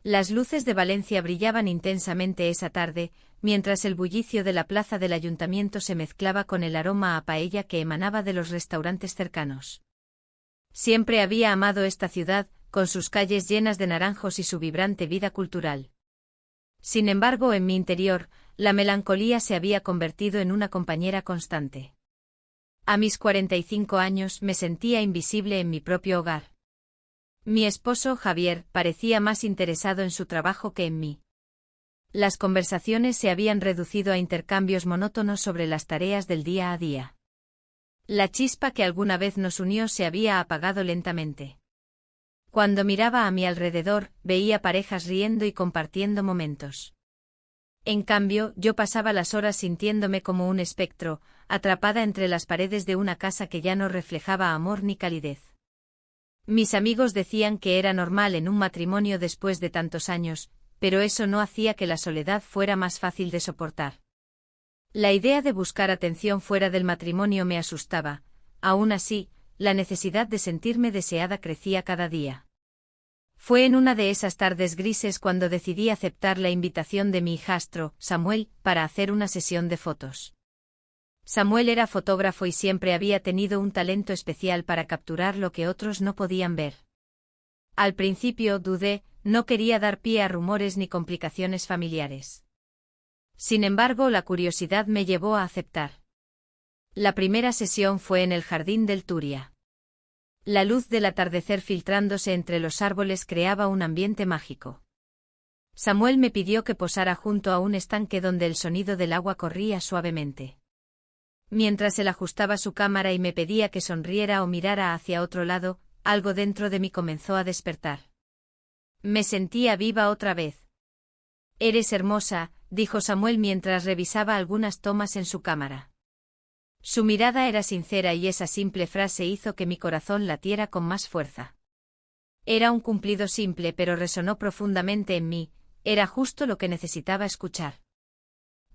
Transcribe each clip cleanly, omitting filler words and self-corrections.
Las luces de Valencia brillaban intensamente esa tarde, mientras el bullicio de la plaza del ayuntamiento se mezclaba con el aroma a paella que emanaba de los restaurantes cercanos. Siempre había amado esta ciudad, con sus calles llenas de naranjos y su vibrante vida cultural. Sin embargo, en mi interior, la melancolía se había convertido en una compañera constante. A mis 45 años me sentía invisible en mi propio hogar. Mi esposo, Javier, parecía más interesado en su trabajo que en mí. Las conversaciones se habían reducido a intercambios monótonos sobre las tareas del día a día. La chispa que alguna vez nos unió se había apagado lentamente. Cuando miraba a mi alrededor, veía parejas riendo y compartiendo momentos. En cambio, yo pasaba las horas sintiéndome como un espectro, atrapada entre las paredes de una casa que ya no reflejaba amor ni calidez. Mis amigos decían que era normal en un matrimonio después de tantos años, pero eso no hacía que la soledad fuera más fácil de soportar. La idea de buscar atención fuera del matrimonio me asustaba. Aún así, la necesidad de sentirme deseada crecía cada día. Fue en una de esas tardes grises cuando decidí aceptar la invitación de mi hijastro, Samuel, para hacer una sesión de fotos. Samuel era fotógrafo y siempre había tenido un talento especial para capturar lo que otros no podían ver. Al principio dudé, no quería dar pie a rumores ni complicaciones familiares. Sin embargo, la curiosidad me llevó a aceptar. La primera sesión fue en el jardín del Turia. La luz del atardecer filtrándose entre los árboles creaba un ambiente mágico. Samuel me pidió que posara junto a un estanque donde el sonido del agua corría suavemente. Mientras él ajustaba su cámara y me pedía que sonriera o mirara hacia otro lado, algo dentro de mí comenzó a despertar. Me sentía viva otra vez. «Eres hermosa», dijo Samuel mientras revisaba algunas tomas en su cámara. Su mirada era sincera y esa simple frase hizo que mi corazón latiera con más fuerza. Era un cumplido simple pero resonó profundamente en mí, era justo lo que necesitaba escuchar.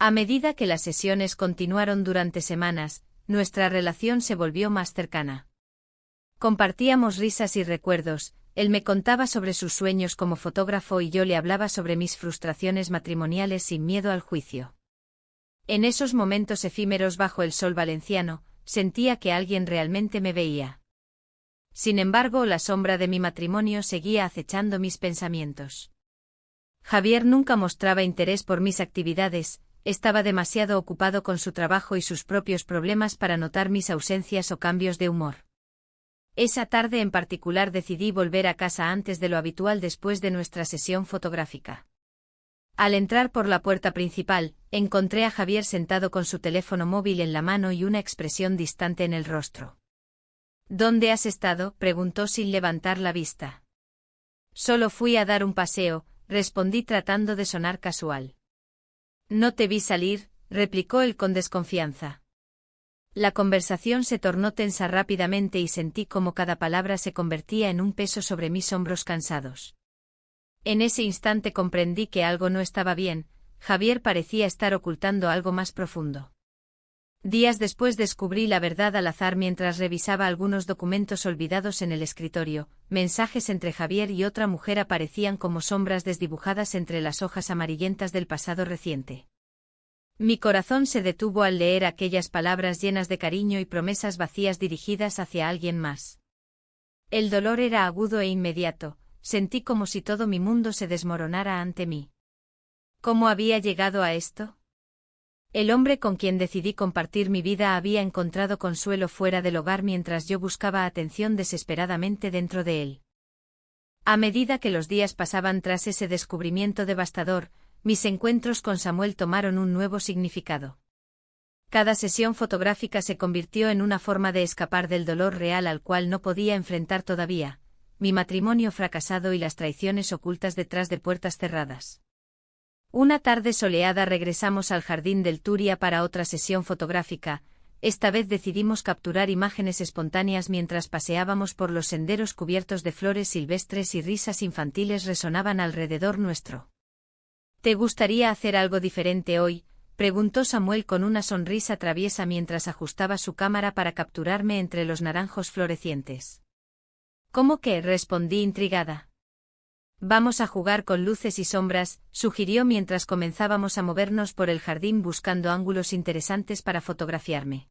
A medida que las sesiones continuaron durante semanas, nuestra relación se volvió más cercana. Compartíamos risas y recuerdos, él me contaba sobre sus sueños como fotógrafo y yo le hablaba sobre mis frustraciones matrimoniales sin miedo al juicio. En esos momentos efímeros bajo el sol valenciano, sentía que alguien realmente me veía. Sin embargo, la sombra de mi matrimonio seguía acechando mis pensamientos. Javier nunca mostraba interés por mis actividades, estaba demasiado ocupado con su trabajo y sus propios problemas para notar mis ausencias o cambios de humor. Esa tarde en particular decidí volver a casa antes de lo habitual después de nuestra sesión fotográfica. Al entrar por la puerta principal, encontré a Javier sentado con su teléfono móvil en la mano y una expresión distante en el rostro. «¿Dónde has estado?», preguntó sin levantar la vista. «Solo fui a dar un paseo», respondí tratando de sonar casual. «No te vi salir», replicó él con desconfianza. La conversación se tornó tensa rápidamente y sentí como cada palabra se convertía en un peso sobre mis hombros cansados. En ese instante comprendí que algo no estaba bien, Javier parecía estar ocultando algo más profundo. Días después descubrí la verdad al azar mientras revisaba algunos documentos olvidados en el escritorio. Mensajes entre Javier y otra mujer aparecían como sombras desdibujadas entre las hojas amarillentas del pasado reciente. Mi corazón se detuvo al leer aquellas palabras llenas de cariño y promesas vacías dirigidas hacia alguien más. El dolor era agudo e inmediato, sentí como si todo mi mundo se desmoronara ante mí. ¿Cómo había llegado a esto? El hombre con quien decidí compartir mi vida había encontrado consuelo fuera del hogar mientras yo buscaba atención desesperadamente dentro de él. A medida que los días pasaban tras ese descubrimiento devastador, mis encuentros con Samuel tomaron un nuevo significado. Cada sesión fotográfica se convirtió en una forma de escapar del dolor real al cual no podía enfrentar todavía, mi matrimonio fracasado y las traiciones ocultas detrás de puertas cerradas. Una tarde soleada regresamos al jardín del Turia para otra sesión fotográfica. Esta vez decidimos capturar imágenes espontáneas mientras paseábamos por los senderos cubiertos de flores silvestres y risas infantiles resonaban alrededor nuestro. ¿Te gustaría hacer algo diferente hoy?, preguntó Samuel con una sonrisa traviesa mientras ajustaba su cámara para capturarme entre los naranjos florecientes. ¿Cómo qué?, respondí intrigada. Vamos a jugar con luces y sombras, sugirió mientras comenzábamos a movernos por el jardín buscando ángulos interesantes para fotografiarme.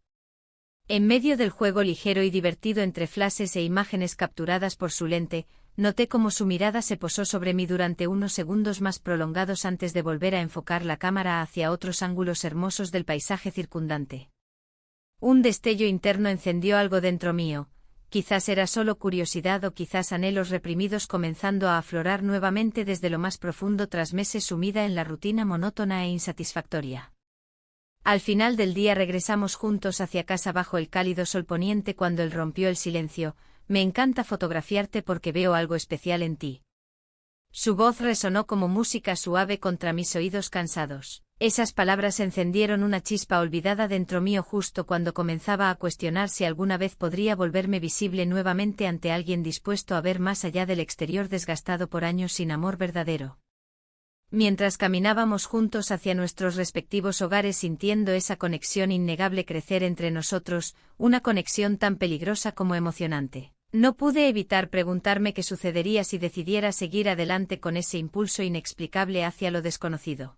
En medio del juego ligero y divertido entre flashes e imágenes capturadas por su lente, noté cómo su mirada se posó sobre mí durante unos segundos más prolongados antes de volver a enfocar la cámara hacia otros ángulos hermosos del paisaje circundante. Un destello interno encendió algo dentro mío. Quizás era solo curiosidad o quizás anhelos reprimidos comenzando a aflorar nuevamente desde lo más profundo tras meses sumida en la rutina monótona e insatisfactoria. Al final del día regresamos juntos hacia casa bajo el cálido sol poniente cuando él rompió el silencio. Me encanta fotografiarte porque veo algo especial en ti. Su voz resonó como música suave contra mis oídos cansados. Esas palabras encendieron una chispa olvidada dentro mío justo cuando comenzaba a cuestionar si alguna vez podría volverme visible nuevamente ante alguien dispuesto a ver más allá del exterior desgastado por años sin amor verdadero. Mientras caminábamos juntos hacia nuestros respectivos hogares sintiendo esa conexión innegable crecer entre nosotros, una conexión tan peligrosa como emocionante. No pude evitar preguntarme qué sucedería si decidiera seguir adelante con ese impulso inexplicable hacia lo desconocido.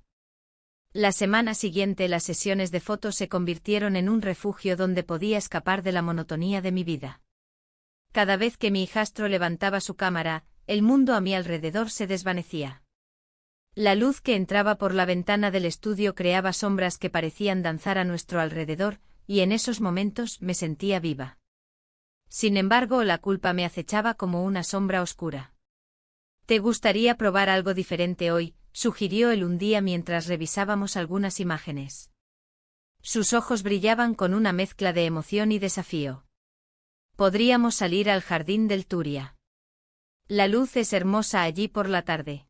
La semana siguiente las sesiones de fotos se convirtieron en un refugio donde podía escapar de la monotonía de mi vida. Cada vez que mi hijastro levantaba su cámara, el mundo a mi alrededor se desvanecía. La luz que entraba por la ventana del estudio creaba sombras que parecían danzar a nuestro alrededor, y en esos momentos me sentía viva. Sin embargo, la culpa me acechaba como una sombra oscura. ¿Te gustaría probar algo diferente hoy?, sugirió él un día mientras revisábamos algunas imágenes. Sus ojos brillaban con una mezcla de emoción y desafío. Podríamos salir al jardín del Turia. La luz es hermosa allí por la tarde.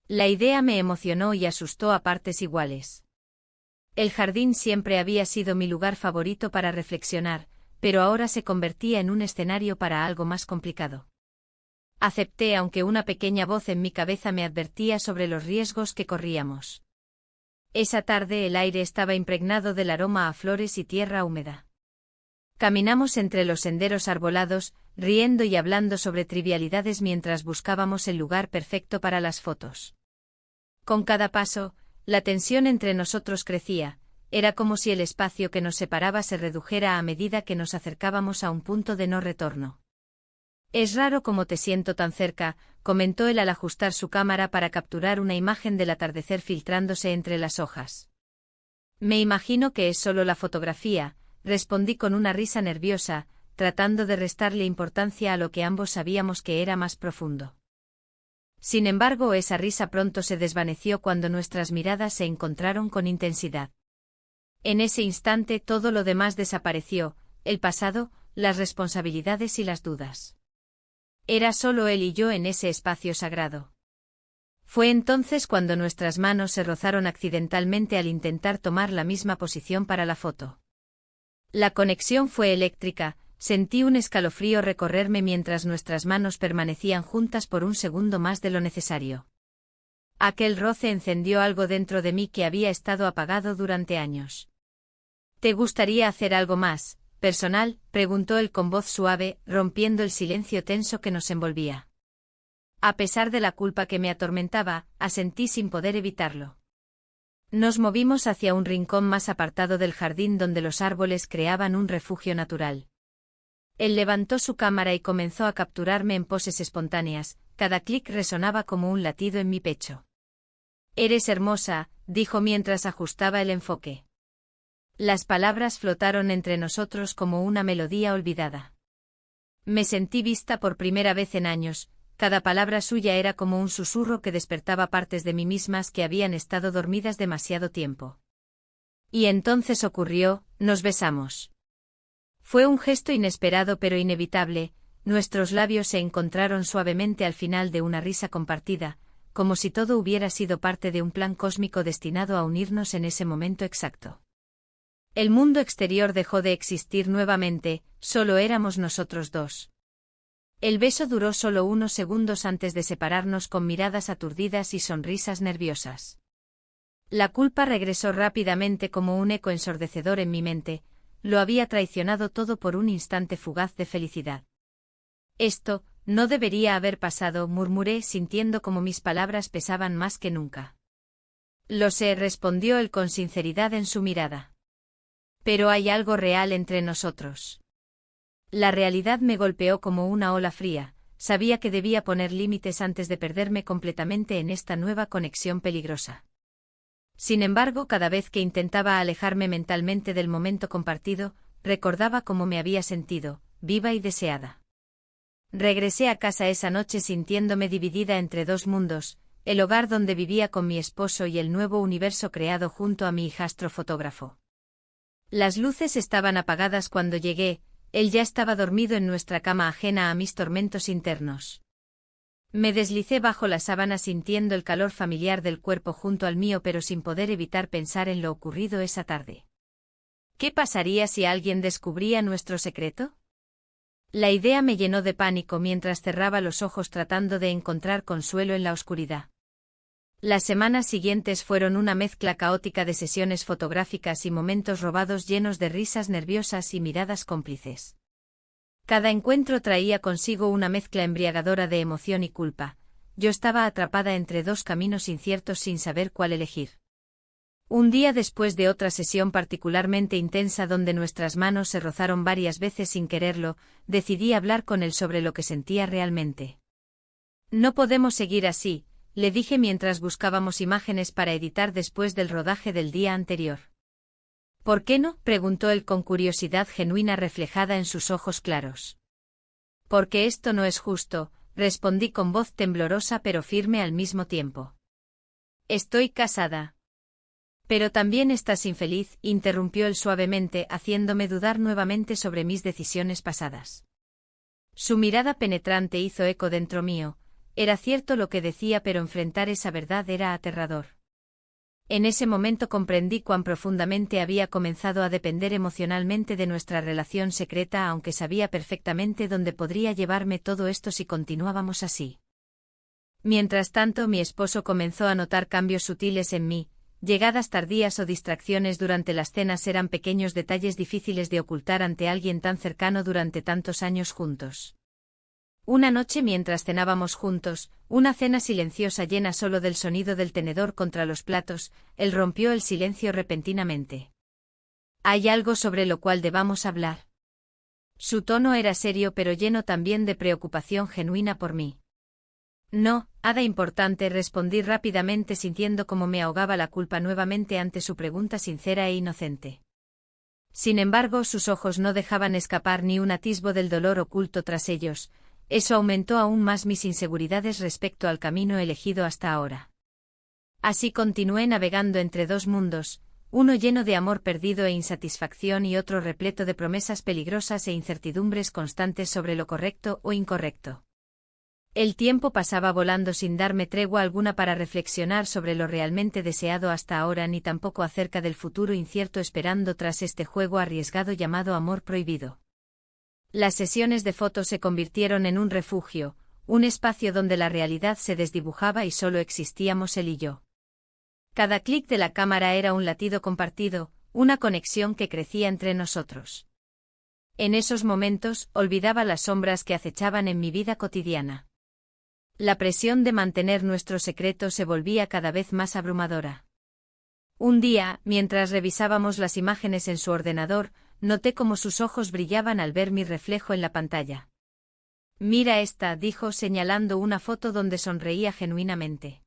La idea me emocionó y asustó a partes iguales. El jardín siempre había sido mi lugar favorito para reflexionar, pero ahora se convertía en un escenario para algo más complicado. Acepté aunque una pequeña voz en mi cabeza me advertía sobre los riesgos que corríamos. Esa tarde el aire estaba impregnado del aroma a flores y tierra húmeda. Caminamos entre los senderos arbolados, riendo y hablando sobre trivialidades mientras buscábamos el lugar perfecto para las fotos. Con cada paso, la tensión entre nosotros crecía, era como si el espacio que nos separaba se redujera a medida que nos acercábamos a un punto de no retorno. Es raro cómo te siento tan cerca, comentó él al ajustar su cámara para capturar una imagen del atardecer filtrándose entre las hojas. Me imagino que es solo la fotografía, respondí con una risa nerviosa, tratando de restarle importancia a lo que ambos sabíamos que era más profundo. Sin embargo, esa risa pronto se desvaneció cuando nuestras miradas se encontraron con intensidad. En ese instante todo lo demás desapareció, el pasado, las responsabilidades y las dudas. Era solo él y yo en ese espacio sagrado. Fue entonces cuando nuestras manos se rozaron accidentalmente al intentar tomar la misma posición para la foto. La conexión fue eléctrica, sentí un escalofrío recorrerme mientras nuestras manos permanecían juntas por un segundo más de lo necesario. Aquel roce encendió algo dentro de mí que había estado apagado durante años. ¿Te gustaría hacer algo más personal?, preguntó él con voz suave, rompiendo el silencio tenso que nos envolvía. A pesar de la culpa que me atormentaba, asentí sin poder evitarlo. Nos movimos hacia un rincón más apartado del jardín donde los árboles creaban un refugio natural. Él levantó su cámara y comenzó a capturarme en poses espontáneas, cada clic resonaba como un latido en mi pecho. Eres hermosa, dijo mientras ajustaba el enfoque. Las palabras flotaron entre nosotros como una melodía olvidada. Me sentí vista por primera vez en años, cada palabra suya era como un susurro que despertaba partes de mí mismas que habían estado dormidas demasiado tiempo. Y entonces ocurrió, nos besamos. Fue un gesto inesperado pero inevitable, nuestros labios se encontraron suavemente al final de una risa compartida, como si todo hubiera sido parte de un plan cósmico destinado a unirnos en ese momento exacto. El mundo exterior dejó de existir nuevamente, solo éramos nosotros dos. El beso duró solo unos segundos antes de separarnos con miradas aturdidas y sonrisas nerviosas. La culpa regresó rápidamente como un eco ensordecedor en mi mente, lo había traicionado todo por un instante fugaz de felicidad. Esto, No debería haber pasado, murmuré, sintiendo como mis palabras pesaban más que nunca. Lo sé, respondió él con sinceridad en su mirada. Pero hay algo real entre nosotros. La realidad me golpeó como una ola fría. Sabía que debía poner límites antes de perderme completamente en esta nueva conexión peligrosa. Sin embargo, cada vez que intentaba alejarme mentalmente del momento compartido, recordaba cómo me había sentido, viva y deseada. Regresé a casa esa noche sintiéndome dividida entre dos mundos, el hogar donde vivía con mi esposo y el nuevo universo creado junto a mi hijastro fotógrafo. Las luces estaban apagadas cuando llegué, él ya estaba dormido en nuestra cama ajena a mis tormentos internos. Me deslicé bajo la sábana sintiendo el calor familiar del cuerpo junto al mío pero sin poder evitar pensar en lo ocurrido esa tarde. ¿Qué pasaría si alguien descubría nuestro secreto? La idea me llenó de pánico mientras cerraba los ojos tratando de encontrar consuelo en la oscuridad. Las semanas siguientes fueron una mezcla caótica de sesiones fotográficas y momentos robados llenos de risas nerviosas y miradas cómplices. Cada encuentro traía consigo una mezcla embriagadora de emoción y culpa. Yo estaba atrapada entre dos caminos inciertos sin saber cuál elegir. Un día después de otra sesión particularmente intensa donde nuestras manos se rozaron varias veces sin quererlo, decidí hablar con él sobre lo que sentía realmente. No podemos seguir así, le dije mientras buscábamos imágenes para editar después del rodaje del día anterior. ¿Por qué no?, preguntó él con curiosidad genuina reflejada en sus ojos claros. Porque esto no es justo, respondí con voz temblorosa pero firme al mismo tiempo. Estoy casada. Pero también estás infeliz, interrumpió él suavemente, haciéndome dudar nuevamente sobre mis decisiones pasadas. Su mirada penetrante hizo eco dentro mío. Era cierto lo que decía, pero enfrentar esa verdad era aterrador. En ese momento comprendí cuán profundamente había comenzado a depender emocionalmente de nuestra relación secreta, aunque sabía perfectamente dónde podría llevarme todo esto si continuábamos así. Mientras tanto, mi esposo comenzó a notar cambios sutiles en mí. Llegadas tardías o distracciones durante las cenas eran pequeños detalles difíciles de ocultar ante alguien tan cercano durante tantos años juntos. Una noche mientras cenábamos juntos, una cena silenciosa llena solo del sonido del tenedor contra los platos, él rompió el silencio repentinamente. ¿Hay algo sobre lo cual debamos hablar? Su tono era serio pero lleno también de preocupación genuina por mí. No, nada importante, respondí rápidamente sintiendo cómo me ahogaba la culpa nuevamente ante su pregunta sincera e inocente. Sin embargo, sus ojos no dejaban escapar ni un atisbo del dolor oculto tras ellos. Eso aumentó aún más mis inseguridades respecto al camino elegido hasta ahora. Así continué navegando entre dos mundos, uno lleno de amor perdido e insatisfacción y otro repleto de promesas peligrosas e incertidumbres constantes sobre lo correcto o incorrecto. El tiempo pasaba volando sin darme tregua alguna para reflexionar sobre lo realmente deseado hasta ahora ni tampoco acerca del futuro incierto esperando tras este juego arriesgado llamado amor prohibido. Las sesiones de fotos se convirtieron en un refugio, un espacio donde la realidad se desdibujaba y solo existíamos él y yo. Cada clic de la cámara era un latido compartido, una conexión que crecía entre nosotros. En esos momentos, olvidaba las sombras que acechaban en mi vida cotidiana. La presión de mantener nuestro secreto se volvía cada vez más abrumadora. Un día, mientras revisábamos las imágenes en su ordenador, noté cómo sus ojos brillaban al ver mi reflejo en la pantalla. «Mira esta», dijo señalando una foto donde sonreía genuinamente.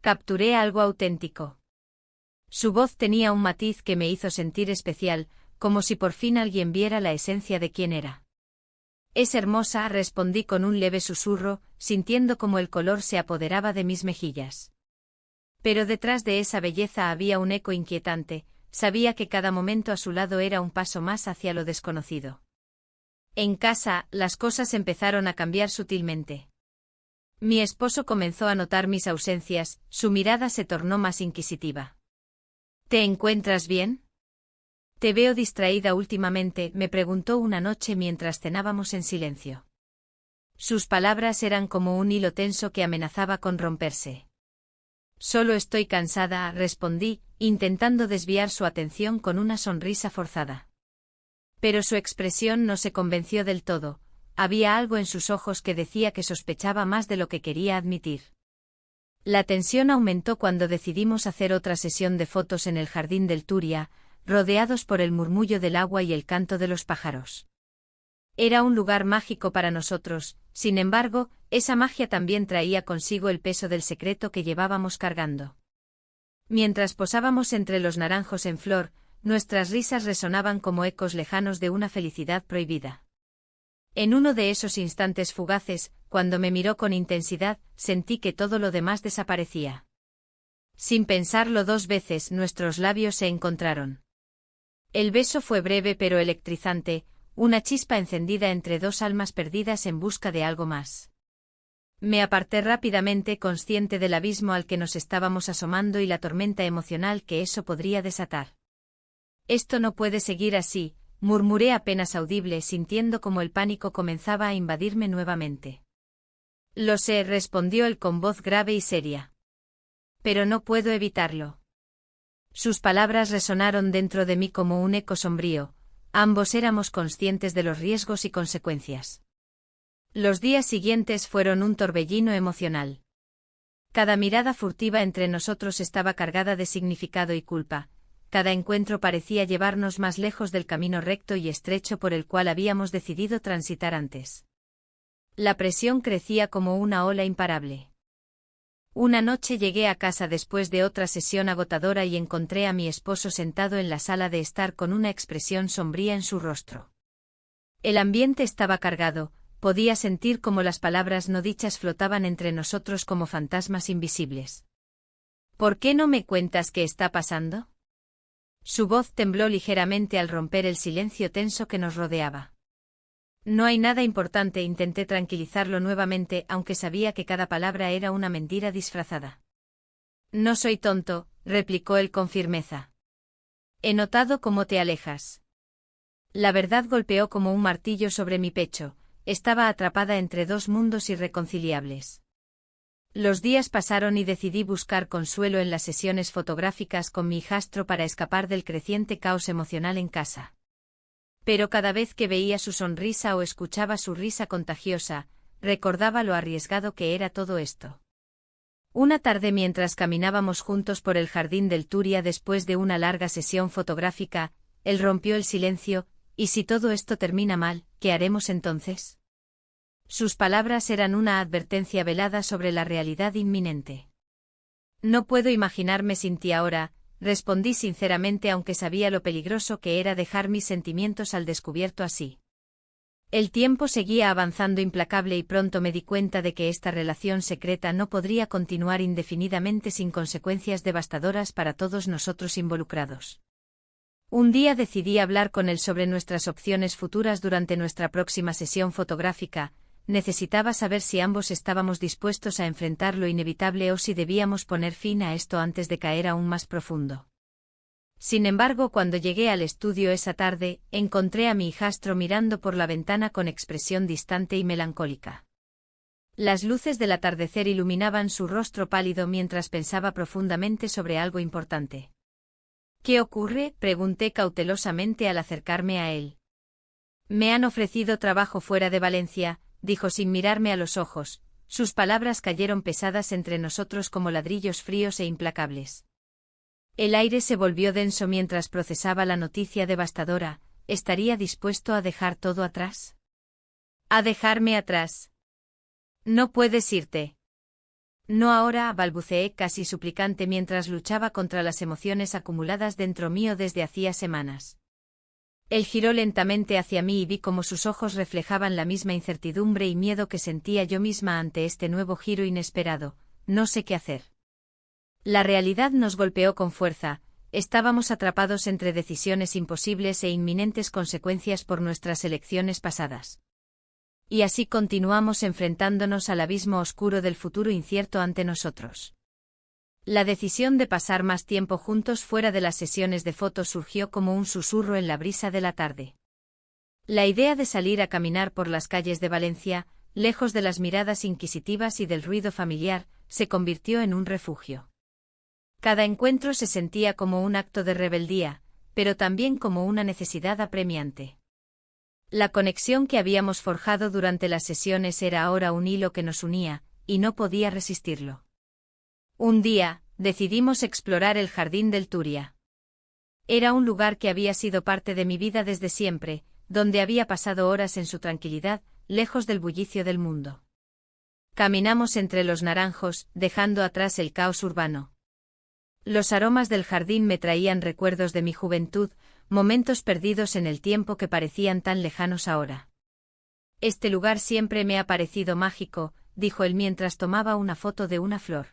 Capturé algo auténtico. Su voz tenía un matiz que me hizo sentir especial, como si por fin alguien viera la esencia de quién era. «Es hermosa», respondí con un leve susurro, sintiendo como el color se apoderaba de mis mejillas. Pero detrás de esa belleza había un eco inquietante. Sabía que cada momento a su lado era un paso más hacia lo desconocido. En casa, las cosas empezaron a cambiar sutilmente. Mi esposo comenzó a notar mis ausencias, su mirada se tornó más inquisitiva. ¿Te encuentras bien? Te veo distraída últimamente, me preguntó una noche mientras cenábamos en silencio. Sus palabras eran como un hilo tenso que amenazaba con romperse. Solo estoy cansada, respondí, intentando desviar su atención con una sonrisa forzada. Pero su expresión no se convenció del todo. había algo en sus ojos que decía que sospechaba más de lo que quería admitir. La tensión aumentó cuando decidimos hacer otra sesión de fotos en el jardín del Turia, rodeados por el murmullo del agua y el canto de los pájaros. Era un lugar mágico para nosotros, sin embargo, esa magia también traía consigo el peso del secreto que llevábamos cargando. Mientras posábamos entre los naranjos en flor, nuestras risas resonaban como ecos lejanos de una felicidad prohibida. En uno de esos instantes fugaces, cuando me miró con intensidad, sentí que todo lo demás desaparecía. Sin pensarlo dos veces, nuestros labios se encontraron. El beso fue breve pero electrizante, una chispa encendida entre dos almas perdidas en busca de algo más. Me aparté rápidamente, consciente del abismo al que nos estábamos asomando y la tormenta emocional que eso podría desatar. Esto no puede seguir así, murmuré apenas audible, sintiendo como el pánico comenzaba a invadirme nuevamente. Lo sé, respondió él con voz grave y seria. Pero no puedo evitarlo. Sus palabras resonaron dentro de mí como un eco sombrío. Ambos éramos conscientes de los riesgos y consecuencias. Los días siguientes fueron un torbellino emocional. Cada mirada furtiva entre nosotros estaba cargada de significado y culpa. Cada encuentro parecía llevarnos más lejos del camino recto y estrecho por el cual habíamos decidido transitar antes. La presión crecía como una ola imparable. Una noche llegué a casa después de otra sesión agotadora y encontré a mi esposo sentado en la sala de estar con una expresión sombría en su rostro. El ambiente estaba cargado, podía sentir cómo las palabras no dichas flotaban entre nosotros como fantasmas invisibles. ¿Por qué no me cuentas qué está pasando? Su voz tembló ligeramente al romper el silencio tenso que nos rodeaba. No hay nada importante, intenté tranquilizarlo nuevamente, aunque sabía que cada palabra era una mentira disfrazada. No soy tonto, replicó él con firmeza. He notado cómo te alejas. La verdad golpeó como un martillo sobre mi pecho, estaba atrapada entre dos mundos irreconciliables. Los días pasaron y decidí buscar consuelo en las sesiones fotográficas con mi hijastro para escapar del creciente caos emocional en casa. Pero cada vez que veía su sonrisa o escuchaba su risa contagiosa, recordaba lo arriesgado que era todo esto. Una tarde, mientras caminábamos juntos por el jardín del Turia después de una larga sesión fotográfica, él rompió el silencio. ¿Y si todo esto termina mal, qué haremos entonces? Sus palabras eran una advertencia velada sobre la realidad inminente. No puedo imaginarme sin ti ahora, respondí sinceramente, aunque sabía lo peligroso que era dejar mis sentimientos al descubierto así. El tiempo seguía avanzando implacable y pronto me di cuenta de que esta relación secreta no podría continuar indefinidamente sin consecuencias devastadoras para todos nosotros involucrados. Un día decidí hablar con él sobre nuestras opciones futuras durante nuestra próxima sesión fotográfica. Necesitaba saber si ambos estábamos dispuestos a enfrentar lo inevitable o si debíamos poner fin a esto antes de caer aún más profundo. Sin embargo, cuando llegué al estudio esa tarde, encontré a mi hijastro mirando por la ventana con expresión distante y melancólica. Las luces del atardecer iluminaban su rostro pálido mientras pensaba profundamente sobre algo importante. ¿Qué ocurre?, pregunté cautelosamente al acercarme a él. Me han ofrecido trabajo fuera de Valencia, dijo sin mirarme a los ojos. Sus palabras cayeron pesadas entre nosotros como ladrillos fríos e implacables. El aire se volvió denso mientras procesaba la noticia devastadora. ¿Estaría dispuesto a dejar todo atrás? ¿A dejarme atrás? No puedes irte. No ahora, balbuceé casi suplicante mientras luchaba contra las emociones acumuladas dentro mío desde hacía semanas. Él giró lentamente hacia mí y vi cómo sus ojos reflejaban la misma incertidumbre y miedo que sentía yo misma ante este nuevo giro inesperado. No sé qué hacer. La realidad nos golpeó con fuerza. Estábamos atrapados entre decisiones imposibles e inminentes consecuencias por nuestras elecciones pasadas. Y así continuamos enfrentándonos al abismo oscuro del futuro incierto ante nosotros. La decisión de pasar más tiempo juntos fuera de las sesiones de fotos surgió como un susurro en la brisa de la tarde. La idea de salir a caminar por las calles de Valencia, lejos de las miradas inquisitivas y del ruido familiar, se convirtió en un refugio. Cada encuentro se sentía como un acto de rebeldía, pero también como una necesidad apremiante. La conexión que habíamos forjado durante las sesiones era ahora un hilo que nos unía, y no podía resistirlo. Un día, decidimos explorar el jardín del Turia. Era un lugar que había sido parte de mi vida desde siempre, donde había pasado horas en su tranquilidad, lejos del bullicio del mundo. Caminamos entre los naranjos, dejando atrás el caos urbano. Los aromas del jardín me traían recuerdos de mi juventud, momentos perdidos en el tiempo que parecían tan lejanos ahora. Este lugar siempre me ha parecido mágico, dijo él mientras tomaba una foto de una flor.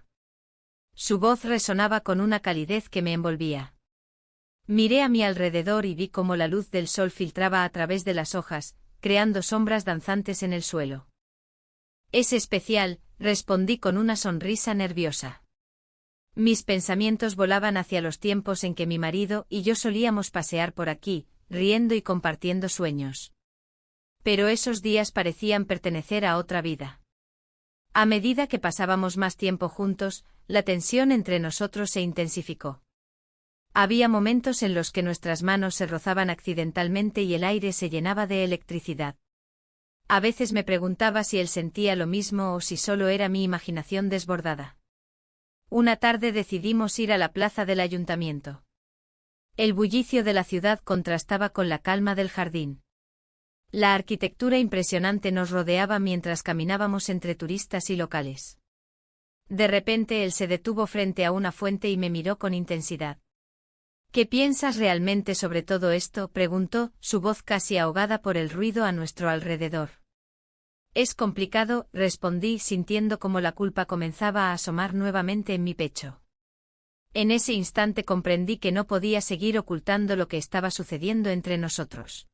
Su voz resonaba con una calidez que me envolvía. Miré a mi alrededor y vi cómo la luz del sol filtraba a través de las hojas, creando sombras danzantes en el suelo. Es especial, respondí con una sonrisa nerviosa. Mis pensamientos volaban hacia los tiempos en que mi marido y yo solíamos pasear por aquí, riendo y compartiendo sueños. Pero esos días parecían pertenecer a otra vida. A medida que pasábamos más tiempo juntos, la tensión entre nosotros se intensificó. Había momentos en los que nuestras manos se rozaban accidentalmente y el aire se llenaba de electricidad. A veces me preguntaba si él sentía lo mismo o si solo era mi imaginación desbordada. Una tarde decidimos ir a la plaza del ayuntamiento. El bullicio de la ciudad contrastaba con la calma del jardín. La arquitectura impresionante nos rodeaba mientras caminábamos entre turistas y locales. De repente él se detuvo frente a una fuente y me miró con intensidad. ¿Qué piensas realmente sobre todo esto?, preguntó, su voz casi ahogada por el ruido a nuestro alrededor. Es complicado, respondí sintiendo como la culpa comenzaba a asomar nuevamente en mi pecho. En ese instante comprendí que no podía seguir ocultando lo que estaba sucediendo entre nosotros.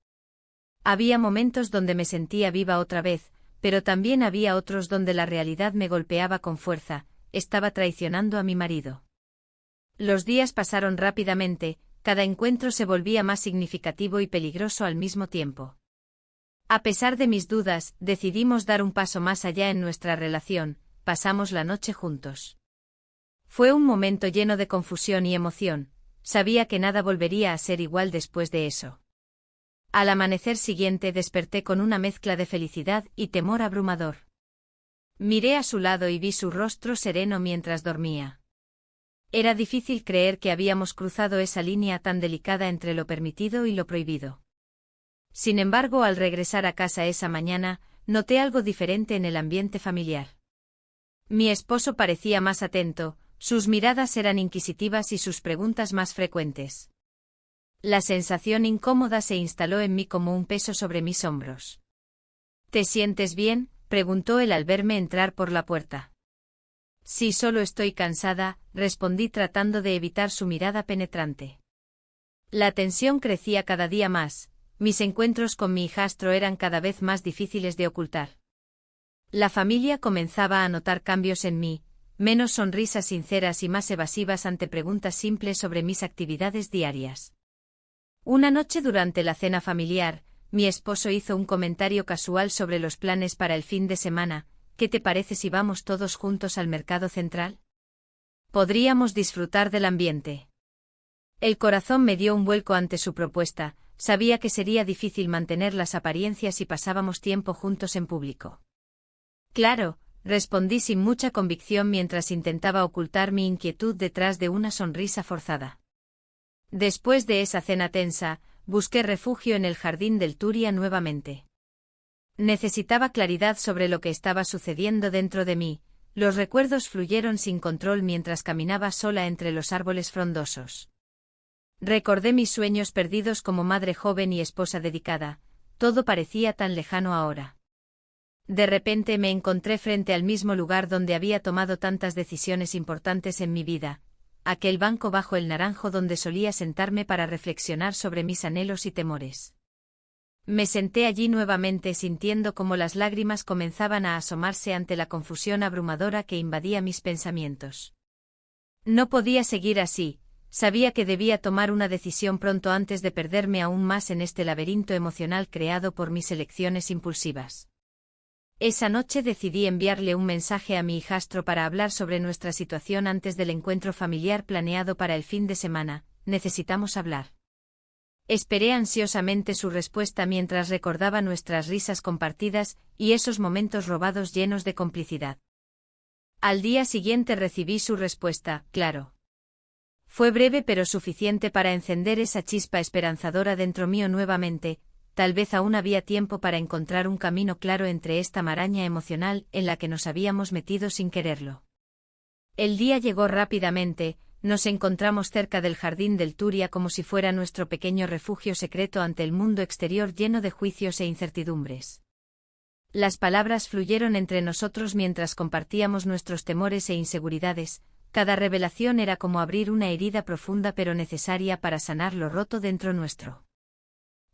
Había momentos donde me sentía viva otra vez, pero también había otros donde la realidad me golpeaba con fuerza, estaba traicionando a mi marido. Los días pasaron rápidamente, cada encuentro se volvía más significativo y peligroso al mismo tiempo. A pesar de mis dudas, decidimos dar un paso más allá en nuestra relación, pasamos la noche juntos. Fue un momento lleno de confusión y emoción, sabía que nada volvería a ser igual después de eso. Al amanecer siguiente desperté con una mezcla de felicidad y temor abrumador. Miré a su lado y vi su rostro sereno mientras dormía. Era difícil creer que habíamos cruzado esa línea tan delicada entre lo permitido y lo prohibido. Sin embargo, al regresar a casa esa mañana, noté algo diferente en el ambiente familiar. Mi esposo parecía más atento, sus miradas eran inquisitivas y sus preguntas más frecuentes. La sensación incómoda se instaló en mí como un peso sobre mis hombros. ¿Te sientes bien?, preguntó él al verme entrar por la puerta. Sí, solo estoy cansada, respondí tratando de evitar su mirada penetrante. La tensión crecía cada día más. Mis encuentros con mi hijastro eran cada vez más difíciles de ocultar. La familia comenzaba a notar cambios en mí, menos sonrisas sinceras y más evasivas ante preguntas simples sobre mis actividades diarias. Una noche durante la cena familiar, mi esposo hizo un comentario casual sobre los planes para el fin de semana. ¿Qué te parece si vamos todos juntos al mercado central? Podríamos disfrutar del ambiente. El corazón me dio un vuelco ante su propuesta. Sabía que sería difícil mantener las apariencias si pasábamos tiempo juntos en público. Claro, respondí sin mucha convicción mientras intentaba ocultar mi inquietud detrás de una sonrisa forzada. Después de esa cena tensa, busqué refugio en el jardín del Turia nuevamente. Necesitaba claridad sobre lo que estaba sucediendo dentro de mí, los recuerdos fluyeron sin control mientras caminaba sola entre los árboles frondosos. Recordé mis sueños perdidos como madre joven y esposa dedicada, todo parecía tan lejano ahora. De repente me encontré frente al mismo lugar donde había tomado tantas decisiones importantes en mi vida, aquel banco bajo el naranjo donde solía sentarme para reflexionar sobre mis anhelos y temores. Me senté allí nuevamente sintiendo como las lágrimas comenzaban a asomarse ante la confusión abrumadora que invadía mis pensamientos. No podía seguir así. Sabía que debía tomar una decisión pronto antes de perderme aún más en este laberinto emocional creado por mis elecciones impulsivas. Esa noche decidí enviarle un mensaje a mi hijastro para hablar sobre nuestra situación antes del encuentro familiar planeado para el fin de semana. Necesitamos hablar. Esperé ansiosamente su respuesta mientras recordaba nuestras risas compartidas y esos momentos robados llenos de complicidad. Al día siguiente recibí su respuesta, claro. Fue breve pero suficiente para encender esa chispa esperanzadora dentro mío nuevamente. Tal vez aún había tiempo para encontrar un camino claro entre esta maraña emocional en la que nos habíamos metido sin quererlo. El día llegó rápidamente. Nos encontramos cerca del jardín del Turia como si fuera nuestro pequeño refugio secreto ante el mundo exterior lleno de juicios e incertidumbres. Las palabras fluyeron entre nosotros mientras compartíamos nuestros temores e inseguridades. Cada revelación era como abrir una herida profunda pero necesaria para sanar lo roto dentro nuestro.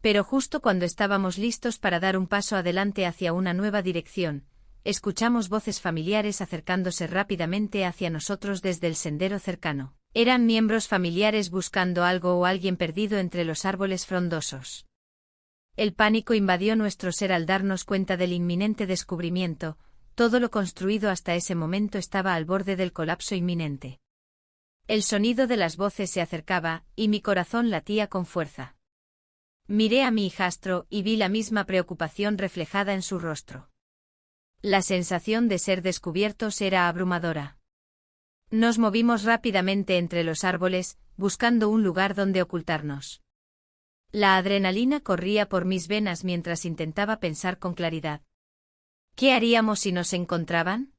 Pero justo cuando estábamos listos para dar un paso adelante hacia una nueva dirección, escuchamos voces familiares acercándose rápidamente hacia nosotros desde el sendero cercano. Eran miembros familiares buscando algo o alguien perdido entre los árboles frondosos. El pánico invadió nuestro ser al darnos cuenta del inminente descubrimiento. Todo lo construido hasta ese momento estaba al borde del colapso inminente. El sonido de las voces se acercaba, y mi corazón latía con fuerza. Miré a mi hijastro y vi la misma preocupación reflejada en su rostro. La sensación de ser descubiertos era abrumadora. Nos movimos rápidamente entre los árboles, buscando un lugar donde ocultarnos. La adrenalina corría por mis venas mientras intentaba pensar con claridad. ¿Qué haríamos si nos encontraban?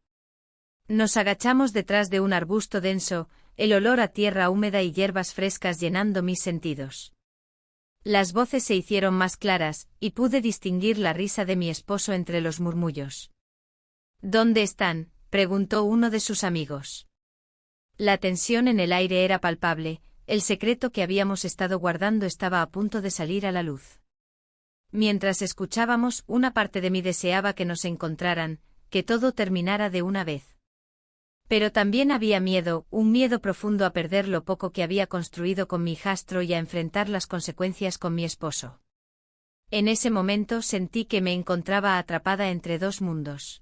Nos agachamos detrás de un arbusto denso, el olor a tierra húmeda y hierbas frescas llenando mis sentidos. Las voces se hicieron más claras, y pude distinguir la risa de mi esposo entre los murmullos. ¿Dónde están?, preguntó uno de sus amigos. La tensión en el aire era palpable, el secreto que habíamos estado guardando estaba a punto de salir a la luz. Mientras escuchábamos, una parte de mí deseaba que nos encontraran, que todo terminara de una vez. Pero también había miedo, un miedo profundo a perder lo poco que había construido con mi hijastro y a enfrentar las consecuencias con mi esposo. En ese momento sentí que me encontraba atrapada entre dos mundos.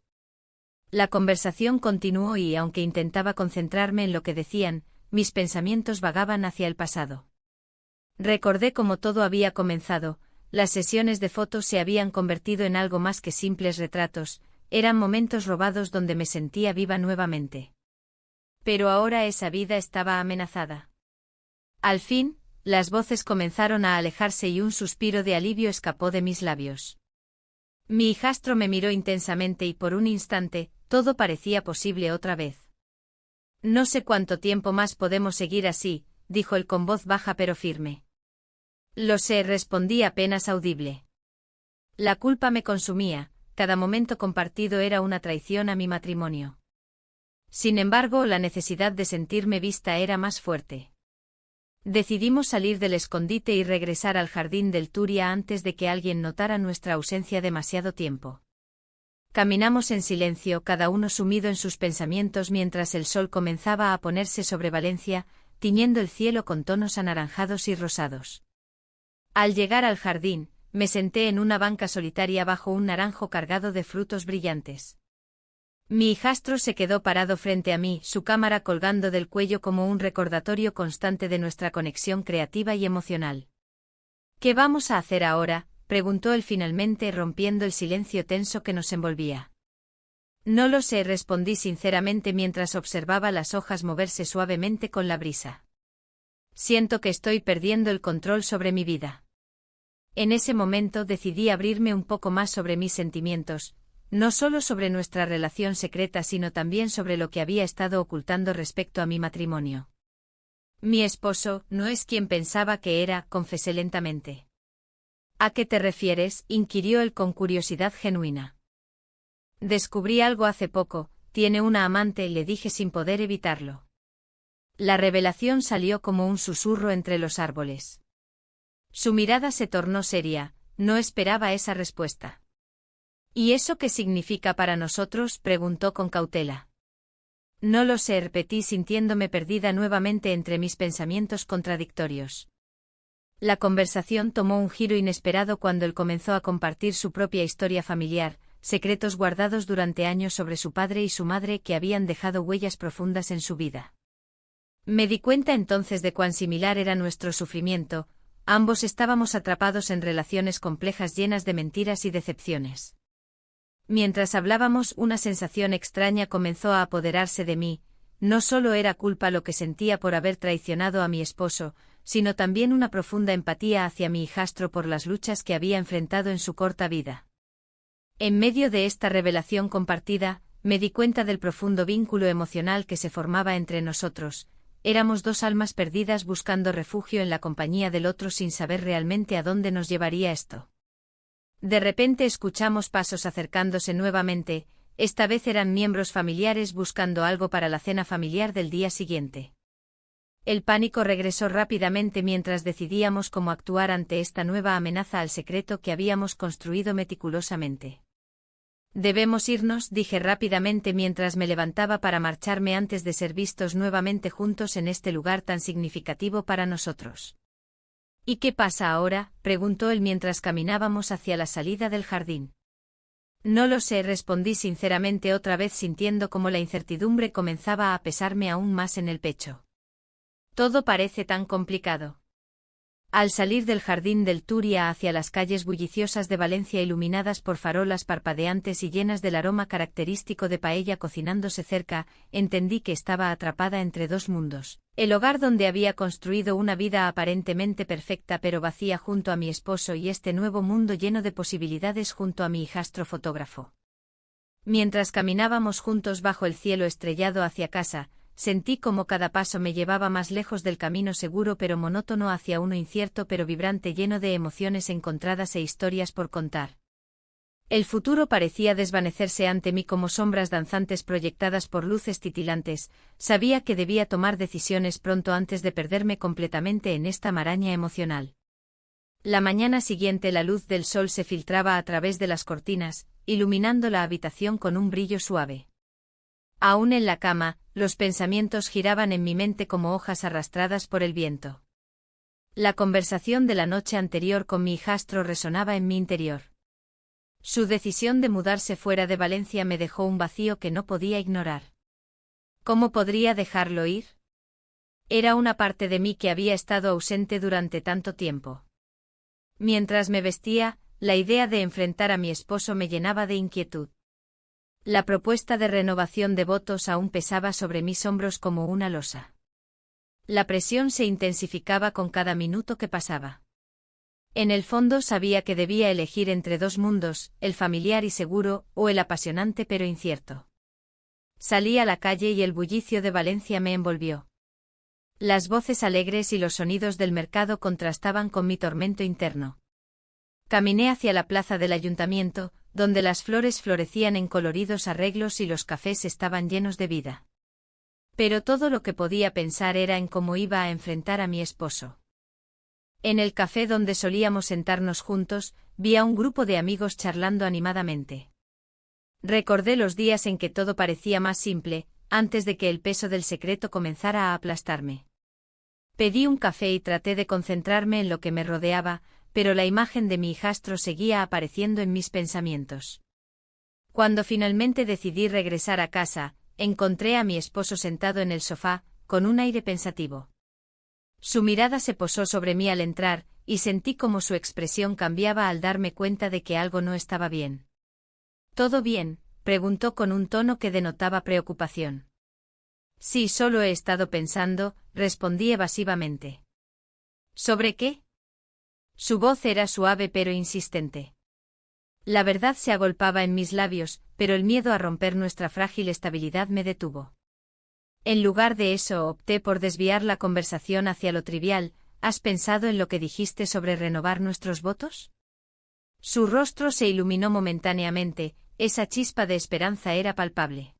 La conversación continuó y, aunque intentaba concentrarme en lo que decían, mis pensamientos vagaban hacia el pasado. Recordé cómo todo había comenzado, las sesiones de fotos se habían convertido en algo más que simples retratos, eran momentos robados donde me sentía viva nuevamente. Pero ahora esa vida estaba amenazada. Al fin, las voces comenzaron a alejarse y un suspiro de alivio escapó de mis labios. Mi hijastro me miró intensamente y por un instante, todo parecía posible otra vez. No sé cuánto tiempo más podemos seguir así, dijo él con voz baja pero firme. Lo sé, respondí apenas audible. La culpa me consumía, cada momento compartido era una traición a mi matrimonio. Sin embargo, la necesidad de sentirme vista era más fuerte. Decidimos salir del escondite y regresar al jardín del Turia antes de que alguien notara nuestra ausencia demasiado tiempo. Caminamos en silencio, cada uno sumido en sus pensamientos mientras el sol comenzaba a ponerse sobre Valencia, tiñendo el cielo con tonos anaranjados y rosados. Al llegar al jardín, me senté en una banca solitaria bajo un naranjo cargado de frutos brillantes. Mi hijastro se quedó parado frente a mí, su cámara colgando del cuello como un recordatorio constante de nuestra conexión creativa y emocional. ¿Qué vamos a hacer ahora?, preguntó él finalmente rompiendo el silencio tenso que nos envolvía. No lo sé, respondí sinceramente mientras observaba las hojas moverse suavemente con la brisa. Siento que estoy perdiendo el control sobre mi vida. En ese momento decidí abrirme un poco más sobre mis sentimientos, no solo sobre nuestra relación secreta sino también sobre lo que había estado ocultando respecto a mi matrimonio. Mi esposo no es quien pensaba que era, confesé lentamente. ¿A qué te refieres?, inquirió él con curiosidad genuina. Descubrí algo hace poco, tiene una amante, le dije sin poder evitarlo. La revelación salió como un susurro entre los árboles. Su mirada se tornó seria, no esperaba esa respuesta. ¿Y eso qué significa para nosotros?, preguntó con cautela. No lo sé, repetí sintiéndome perdida nuevamente entre mis pensamientos contradictorios. La conversación tomó un giro inesperado cuando él comenzó a compartir su propia historia familiar, secretos guardados durante años sobre su padre y su madre que habían dejado huellas profundas en su vida. Me di cuenta entonces de cuán similar era nuestro sufrimiento, Ambos estábamos atrapados en relaciones complejas llenas de mentiras y decepciones. Mientras hablábamos, una sensación extraña comenzó a apoderarse de mí. No solo era culpa lo que sentía por haber traicionado a mi esposo, sino también una profunda empatía hacia mi hijastro por las luchas que había enfrentado en su corta vida. En medio de esta revelación compartida, me di cuenta del profundo vínculo emocional que se formaba entre nosotros. Éramos dos almas perdidas buscando refugio en la compañía del otro sin saber realmente a dónde nos llevaría esto. De repente escuchamos pasos acercándose nuevamente. Esta vez eran miembros familiares buscando algo para la cena familiar del día siguiente. El pánico regresó rápidamente mientras decidíamos cómo actuar ante esta nueva amenaza al secreto que habíamos construido meticulosamente. Debemos irnos, dije rápidamente mientras me levantaba para marcharme antes de ser vistos nuevamente juntos en este lugar tan significativo para nosotros. ¿Y qué pasa ahora?, preguntó él mientras caminábamos hacia la salida del jardín. No lo sé, respondí sinceramente, otra vez sintiendo cómo la incertidumbre comenzaba a pesarme aún más en el pecho. Todo parece tan complicado. Al salir del jardín del Turia hacia las calles bulliciosas de Valencia iluminadas por farolas parpadeantes y llenas del aroma característico de paella cocinándose cerca, entendí que estaba atrapada entre dos mundos. El hogar donde había construido una vida aparentemente perfecta pero vacía junto a mi esposo y este nuevo mundo lleno de posibilidades junto a mi hijastro fotógrafo. Mientras caminábamos juntos bajo el cielo estrellado hacia casa, sentí como cada paso me llevaba más lejos del camino seguro pero monótono hacia uno incierto pero vibrante lleno de emociones encontradas e historias por contar. El futuro parecía desvanecerse ante mí como sombras danzantes proyectadas por luces titilantes. Sabía que debía tomar decisiones pronto antes de perderme completamente en esta maraña emocional. La mañana siguiente la luz del sol se filtraba a través de las cortinas, iluminando la habitación con un brillo suave. Aún en la cama, los pensamientos giraban en mi mente como hojas arrastradas por el viento. La conversación de la noche anterior con mi hijastro resonaba en mi interior. Su decisión de mudarse fuera de Valencia me dejó un vacío que no podía ignorar. ¿Cómo podría dejarlo ir? Era una parte de mí que había estado ausente durante tanto tiempo. Mientras me vestía, la idea de enfrentar a mi esposo me llenaba de inquietud. La propuesta de renovación de votos aún pesaba sobre mis hombros como una losa. La presión se intensificaba con cada minuto que pasaba. En el fondo sabía que debía elegir entre dos mundos, el familiar y seguro, o el apasionante pero incierto. Salí a la calle y el bullicio de Valencia me envolvió. Las voces alegres y los sonidos del mercado contrastaban con mi tormento interno. Caminé hacia la plaza del ayuntamiento, donde las flores florecían en coloridos arreglos y los cafés estaban llenos de vida. Pero todo lo que podía pensar era en cómo iba a enfrentar a mi esposo. En el café donde solíamos sentarnos juntos, vi a un grupo de amigos charlando animadamente. Recordé los días en que todo parecía más simple, antes de que el peso del secreto comenzara a aplastarme. Pedí un café y traté de concentrarme en lo que me rodeaba, pero la imagen de mi hijastro seguía apareciendo en mis pensamientos. Cuando finalmente decidí regresar a casa, encontré a mi esposo sentado en el sofá, con un aire pensativo. Su mirada se posó sobre mí al entrar, y sentí como su expresión cambiaba al darme cuenta de que algo no estaba bien. ¿Todo bien?, preguntó con un tono que denotaba preocupación. Sí, solo he estado pensando, respondí evasivamente. ¿Sobre qué? Su voz era suave pero insistente. La verdad se agolpaba en mis labios, pero el miedo a romper nuestra frágil estabilidad me detuvo. En lugar de eso opté por desviar la conversación hacia lo trivial. ¿Has pensado en lo que dijiste sobre renovar nuestros votos? Su rostro se iluminó momentáneamente, esa chispa de esperanza era palpable.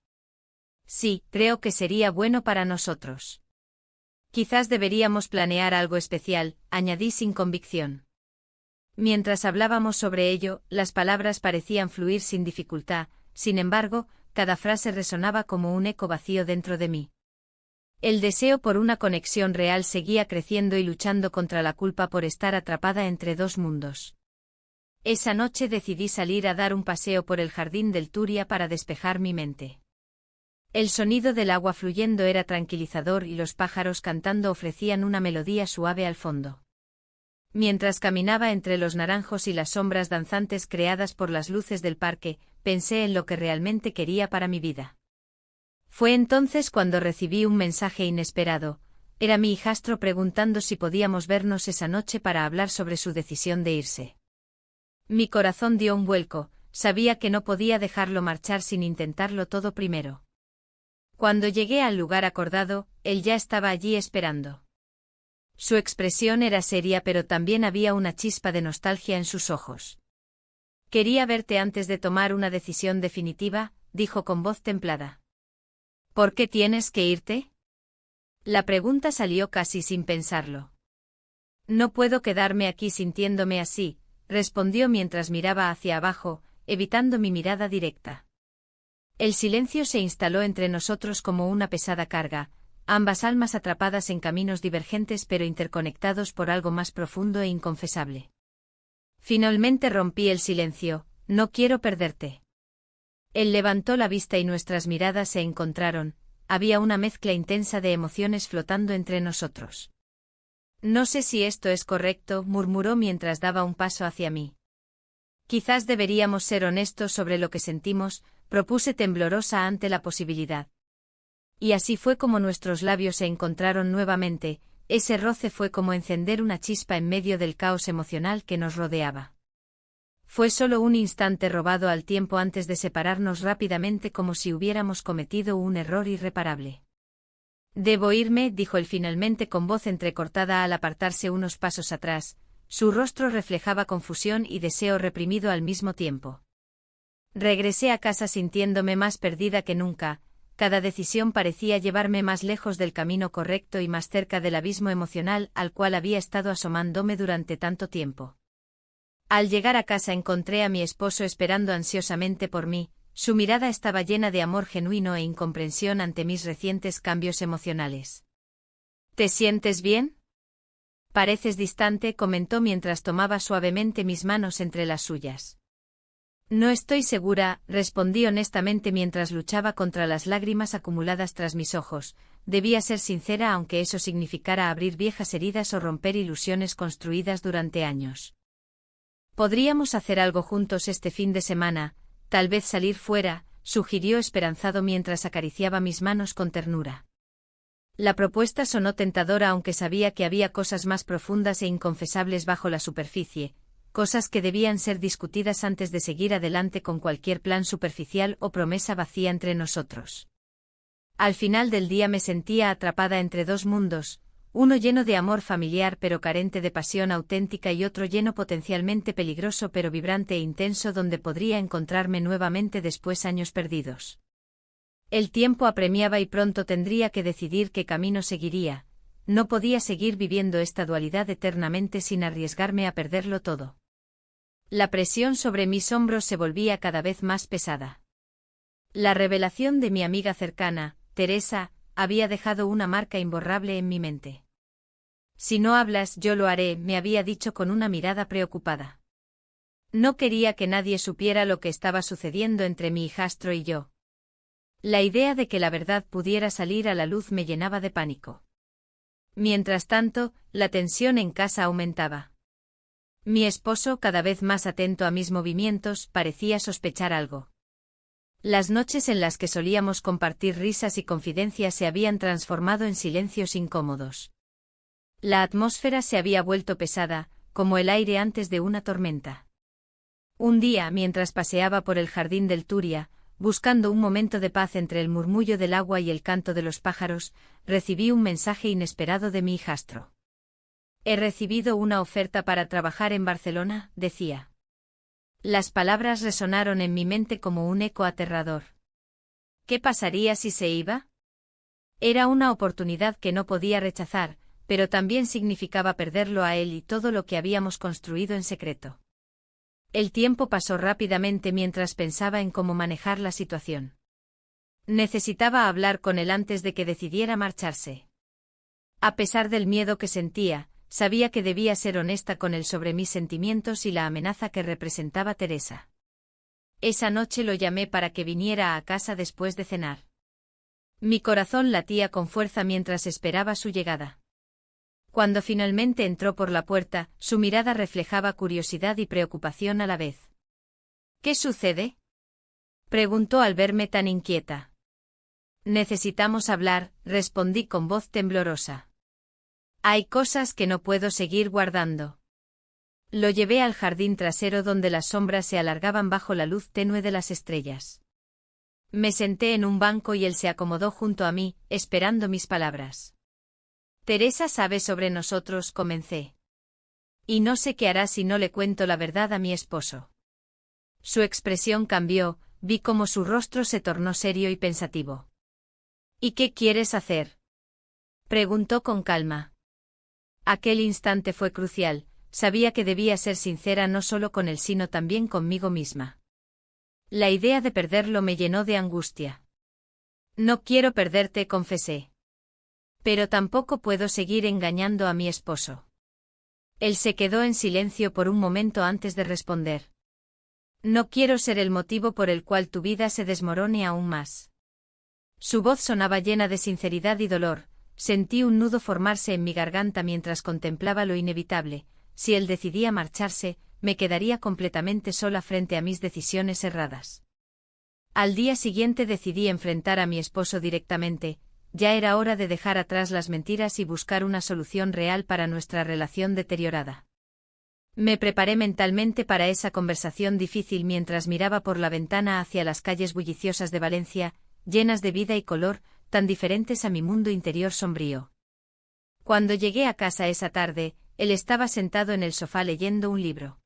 Sí, creo que sería bueno para nosotros. Quizás deberíamos planear algo especial, añadí sin convicción. Mientras hablábamos sobre ello, las palabras parecían fluir sin dificultad, sin embargo, cada frase resonaba como un eco vacío dentro de mí. El deseo por una conexión real seguía creciendo y luchando contra la culpa por estar atrapada entre dos mundos. Esa noche decidí salir a dar un paseo por el jardín del Turia para despejar mi mente. El sonido del agua fluyendo era tranquilizador y los pájaros cantando ofrecían una melodía suave al fondo. Mientras caminaba entre los naranjos y las sombras danzantes creadas por las luces del parque, pensé en lo que realmente quería para mi vida. Fue entonces cuando recibí un mensaje inesperado. Era mi hijastro preguntando si podíamos vernos esa noche para hablar sobre su decisión de irse. Mi corazón dio un vuelco, sabía que no podía dejarlo marchar sin intentarlo todo primero. Cuando llegué al lugar acordado, él ya estaba allí esperando. Su expresión era seria, pero también había una chispa de nostalgia en sus ojos. «Quería verte antes de tomar una decisión definitiva», dijo con voz templada. «¿Por qué tienes que irte?» La pregunta salió casi sin pensarlo. «No puedo quedarme aquí sintiéndome así», respondió mientras miraba hacia abajo, evitando mi mirada directa. El silencio se instaló entre nosotros como una pesada carga, ambas almas atrapadas en caminos divergentes pero interconectados por algo más profundo e inconfesable. Finalmente rompí el silencio. «No quiero perderte». Él levantó la vista y nuestras miradas se encontraron. Había una mezcla intensa de emociones flotando entre nosotros. «No sé si esto es correcto», murmuró mientras daba un paso hacia mí. «Quizás deberíamos ser honestos sobre lo que sentimos», propuse temblorosa ante la posibilidad. Y así fue como nuestros labios se encontraron nuevamente. Ese roce fue como encender una chispa en medio del caos emocional que nos rodeaba. Fue solo un instante robado al tiempo antes de separarnos rápidamente como si hubiéramos cometido un error irreparable. «Debo irme», dijo él finalmente con voz entrecortada al apartarse unos pasos atrás. Su rostro reflejaba confusión y deseo reprimido al mismo tiempo. Regresé a casa sintiéndome más perdida que nunca. Cada decisión parecía llevarme más lejos del camino correcto y más cerca del abismo emocional al cual había estado asomándome durante tanto tiempo. Al llegar a casa encontré a mi esposo esperando ansiosamente por mí. Su mirada estaba llena de amor genuino e incomprensión ante mis recientes cambios emocionales. «¿Te sientes bien?» «Pareces distante», comentó mientras tomaba suavemente mis manos entre las suyas. «No estoy segura», respondí honestamente mientras luchaba contra las lágrimas acumuladas tras mis ojos. Debía ser sincera aunque eso significara abrir viejas heridas o romper ilusiones construidas durante años. «Podríamos hacer algo juntos este fin de semana, tal vez salir fuera», sugirió esperanzado mientras acariciaba mis manos con ternura. La propuesta sonó tentadora aunque sabía que había cosas más profundas e inconfesables bajo la superficie, cosas que debían ser discutidas antes de seguir adelante con cualquier plan superficial o promesa vacía entre nosotros. Al final del día me sentía atrapada entre dos mundos, uno lleno de amor familiar pero carente de pasión auténtica y otro lleno potencialmente peligroso pero vibrante e intenso donde podría encontrarme nuevamente después años perdidos. El tiempo apremiaba y pronto tendría que decidir qué camino seguiría. No podía seguir viviendo esta dualidad eternamente sin arriesgarme a perderlo todo. La presión sobre mis hombros se volvía cada vez más pesada. La revelación de mi amiga cercana, Teresa, había dejado una marca imborrable en mi mente. «Si no hablas, yo lo haré», me había dicho con una mirada preocupada. No quería que nadie supiera lo que estaba sucediendo entre mi hijastro y yo. La idea de que la verdad pudiera salir a la luz me llenaba de pánico. Mientras tanto, la tensión en casa aumentaba. Mi esposo, cada vez más atento a mis movimientos, parecía sospechar algo. Las noches en las que solíamos compartir risas y confidencias se habían transformado en silencios incómodos. La atmósfera se había vuelto pesada, como el aire antes de una tormenta. Un día, mientras paseaba por el jardín del Turia, buscando un momento de paz entre el murmullo del agua y el canto de los pájaros, recibí un mensaje inesperado de mi hijastro. «He recibido una oferta para trabajar en Barcelona», decía. Las palabras resonaron en mi mente como un eco aterrador. ¿Qué pasaría si se iba? Era una oportunidad que no podía rechazar, pero también significaba perderlo a él y todo lo que habíamos construido en secreto. El tiempo pasó rápidamente mientras pensaba en cómo manejar la situación. Necesitaba hablar con él antes de que decidiera marcharse. A pesar del miedo que sentía, sabía que debía ser honesta con él sobre mis sentimientos y la amenaza que representaba Teresa. Esa noche lo llamé para que viniera a casa después de cenar. Mi corazón latía con fuerza mientras esperaba su llegada. Cuando finalmente entró por la puerta, su mirada reflejaba curiosidad y preocupación a la vez. ¿Qué sucede?, preguntó al verme tan inquieta. Necesitamos hablar, respondí con voz temblorosa. Hay cosas que no puedo seguir guardando. Lo llevé al jardín trasero donde las sombras se alargaban bajo la luz tenue de las estrellas. Me senté en un banco y él se acomodó junto a mí, esperando mis palabras. Teresa sabe sobre nosotros, comencé. Y no sé qué hará si no le cuento la verdad a mi esposo. Su expresión cambió, vi cómo su rostro se tornó serio y pensativo. ¿Y qué quieres hacer?, preguntó con calma. Aquel instante fue crucial, sabía que debía ser sincera no solo con él sino también conmigo misma. La idea de perderlo me llenó de angustia. No quiero perderte, confesé. Pero tampoco puedo seguir engañando a mi esposo. Él se quedó en silencio por un momento antes de responder. No quiero ser el motivo por el cual tu vida se desmorone aún más. Su voz sonaba llena de sinceridad y dolor, sentí un nudo formarse en mi garganta mientras contemplaba lo inevitable. Si él decidía marcharse, me quedaría completamente sola frente a mis decisiones erradas. Al día siguiente decidí enfrentar a mi esposo directamente. Ya era hora de dejar atrás las mentiras y buscar una solución real para nuestra relación deteriorada. Me preparé mentalmente para esa conversación difícil mientras miraba por la ventana hacia las calles bulliciosas de Valencia, llenas de vida y color, tan diferentes a mi mundo interior sombrío. Cuando llegué a casa esa tarde, él estaba sentado en el sofá leyendo un libro.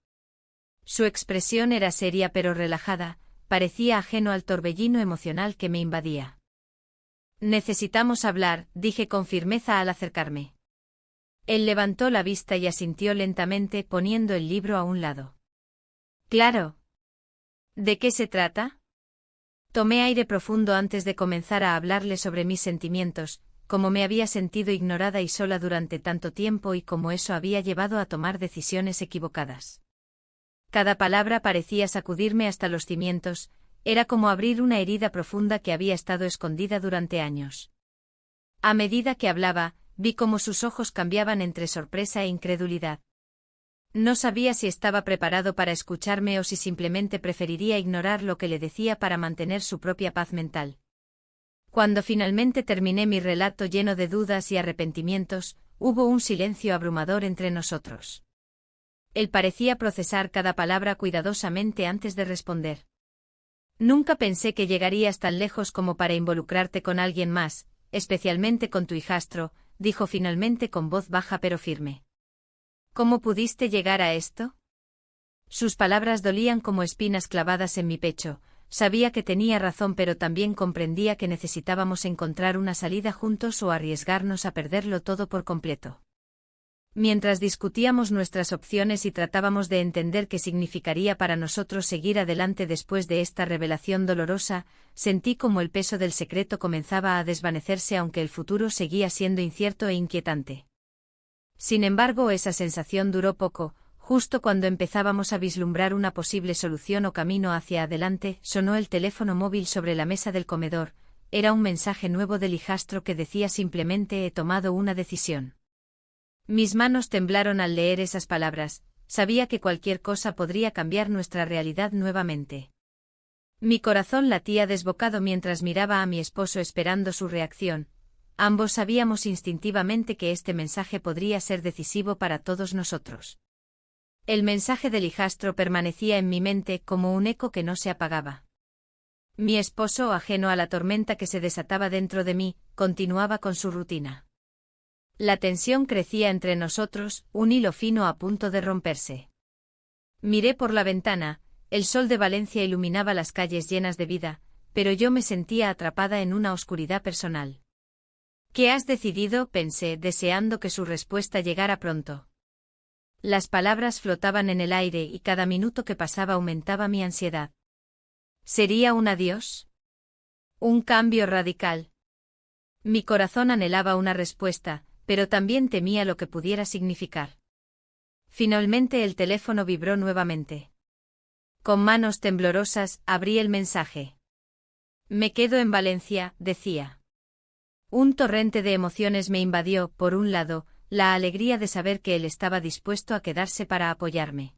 Su expresión era seria pero relajada, parecía ajeno al torbellino emocional que me invadía. Necesitamos hablar, dije con firmeza al acercarme. Él levantó la vista y asintió lentamente poniendo el libro a un lado. Claro. ¿De qué se trata? Tomé aire profundo antes de comenzar a hablarle sobre mis sentimientos, cómo me había sentido ignorada y sola durante tanto tiempo y cómo eso había llevado a tomar decisiones equivocadas. Cada palabra parecía sacudirme hasta los cimientos, era como abrir una herida profunda que había estado escondida durante años. A medida que hablaba, vi cómo sus ojos cambiaban entre sorpresa e incredulidad. No sabía si estaba preparado para escucharme o si simplemente preferiría ignorar lo que le decía para mantener su propia paz mental. Cuando finalmente terminé mi relato lleno de dudas y arrepentimientos, hubo un silencio abrumador entre nosotros. Él parecía procesar cada palabra cuidadosamente antes de responder. Nunca pensé que llegarías tan lejos como para involucrarte con alguien más, especialmente con tu hijastro, dijo finalmente con voz baja pero firme. ¿Cómo pudiste llegar a esto? Sus palabras dolían como espinas clavadas en mi pecho. Sabía que tenía razón pero también comprendía que necesitábamos encontrar una salida juntos o arriesgarnos a perderlo todo por completo. Mientras discutíamos nuestras opciones y tratábamos de entender qué significaría para nosotros seguir adelante después de esta revelación dolorosa, sentí como el peso del secreto comenzaba a desvanecerse aunque el futuro seguía siendo incierto e inquietante. Sin embargo, esa sensación duró poco. Justo cuando empezábamos a vislumbrar una posible solución o camino hacia adelante, sonó el teléfono móvil sobre la mesa del comedor. Era un mensaje nuevo del hijastro que decía simplemente: he tomado una decisión. Mis manos temblaron al leer esas palabras, sabía que cualquier cosa podría cambiar nuestra realidad nuevamente. Mi corazón latía desbocado mientras miraba a mi esposo esperando su reacción. Ambos sabíamos instintivamente que este mensaje podría ser decisivo para todos nosotros. El mensaje del hijastro permanecía en mi mente como un eco que no se apagaba. Mi esposo, ajeno a la tormenta que se desataba dentro de mí, continuaba con su rutina. La tensión crecía entre nosotros, un hilo fino a punto de romperse. Miré por la ventana, el sol de Valencia iluminaba las calles llenas de vida, pero yo me sentía atrapada en una oscuridad personal. ¿Qué has decidido?, pensé, deseando que su respuesta llegara pronto. Las palabras flotaban en el aire y cada minuto que pasaba aumentaba mi ansiedad. ¿Sería un adiós? ¿Un cambio radical? Mi corazón anhelaba una respuesta, pero también temía lo que pudiera significar. Finalmente el teléfono vibró nuevamente. Con manos temblorosas, abrí el mensaje. Me quedo en Valencia, decía. Un torrente de emociones me invadió. Por un lado, la alegría de saber que él estaba dispuesto a quedarse para apoyarme.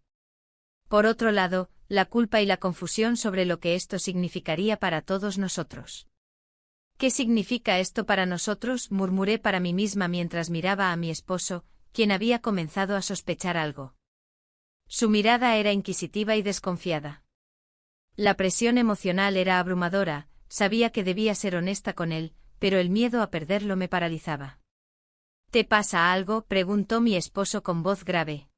Por otro lado, la culpa y la confusión sobre lo que esto significaría para todos nosotros. ¿Qué significa esto para nosotros?, murmuré para mí misma mientras miraba a mi esposo, quien había comenzado a sospechar algo. Su mirada era inquisitiva y desconfiada. La presión emocional era abrumadora, sabía que debía ser honesta con él, pero el miedo a perderlo me paralizaba. ¿Te pasa algo?, preguntó mi esposo con voz grave.